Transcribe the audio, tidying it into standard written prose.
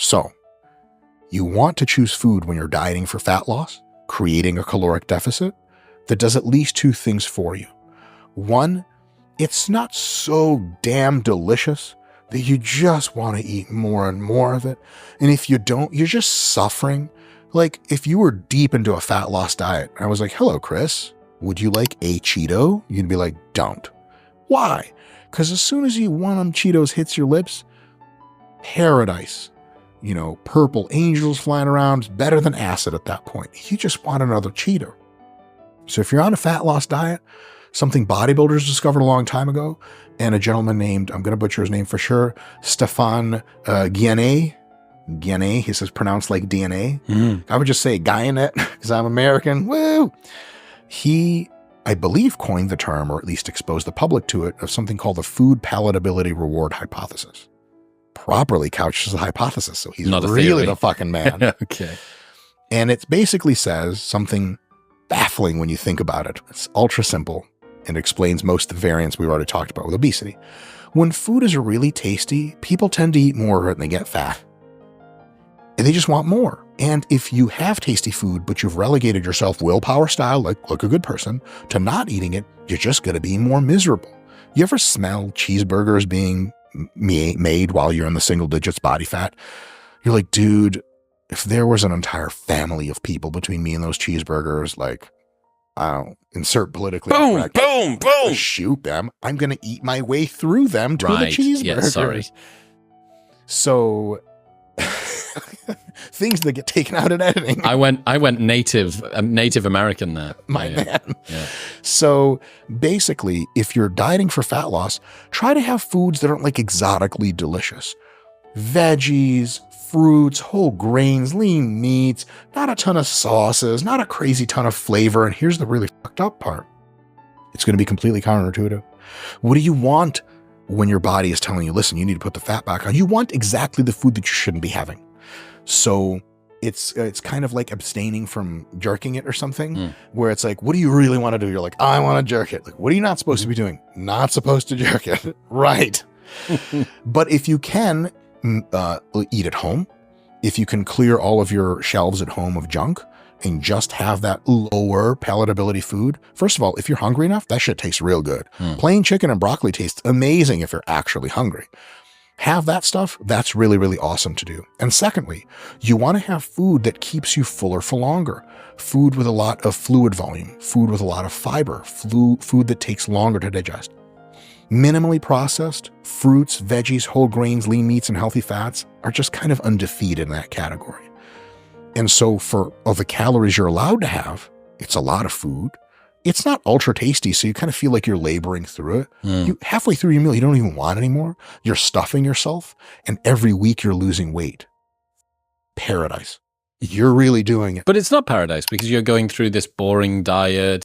So you want to choose food when you're dieting for fat loss, creating a caloric deficit that does at least two things for you. One, it's not so damn delicious that you just want to eat more and more of it. And if you don't, you're just suffering. Like if you were deep into a fat loss diet, I was like, hello, Chris, would you like a Cheeto? You'd be like, don't. Why? Because as soon as one of them Cheetos hits your lips, paradise, purple angels flying around, is better than acid at that point. You just want another Cheeto. So if you're on a fat loss diet, something bodybuilders discovered a long time ago, and a gentleman named, I'm going to butcher his name for sure, Stefan Guyenet, he says pronounced like DNA. I would just say Guyenet because I'm American. Woo! He, I believe, coined the term, or at least exposed the public to it, of something called the food palatability reward hypothesis. Properly couched as a hypothesis, so he's really the fucking man. Okay. And it basically says something baffling when you think about it. It's ultra simple and explains most of the variants we've already talked about with obesity. When food is really tasty, people tend to eat more of it and they get fat. And they just want more. And if you have tasty food, but you've relegated yourself willpower style, like look a good person, to not eating it, you're just going to be more miserable. You ever smell cheeseburgers being made while you're in the single digits body fat? You're like, dude, if there was an entire family of people between me and those cheeseburgers, like, I don't insert politically correct, boom, shoot them, I'm going to eat my way through them to the cheeseburgers. Yeah, sorry. So things that get taken out in editing. I went Native American there. My man. Yeah. So basically, if you're dieting for fat loss, try to have foods that aren't like exotically delicious. Veggies, fruits, whole grains, lean meats, not a ton of sauces, not a crazy ton of flavor. And here's the really fucked up part. It's going to be completely counterintuitive. What do you want when your body is telling you, listen, you need to put the fat back on? You want exactly the food that you shouldn't be having. So it's kind of like abstaining from jerking it or something, where it's like, what do you really want to do? You're like, I want to jerk it. Like, what are you not supposed to be doing? Not supposed to jerk it. Right. But if you can eat at home, if you can clear all of your shelves at home of junk and just have that lower palatability food, first of all, if you're hungry enough, that shit tastes real good. Plain chicken and broccoli tastes amazing if you're actually hungry. Have that stuff, that's really, really awesome to do. And secondly, you want to have food that keeps you fuller for longer. Food with a lot of fluid volume, food with a lot of fiber, food that takes longer to digest. Minimally processed, fruits, veggies, whole grains, lean meats, and healthy fats are just kind of undefeated in that category. And so for the calories you're allowed to have, it's a lot of food. It's not ultra tasty, so you kind of feel like you're laboring through it. You halfway through your meal, you don't even want anymore. You're stuffing yourself, and every week you're losing weight. Paradise. You're really doing it. But it's not paradise because you're going through this boring diet.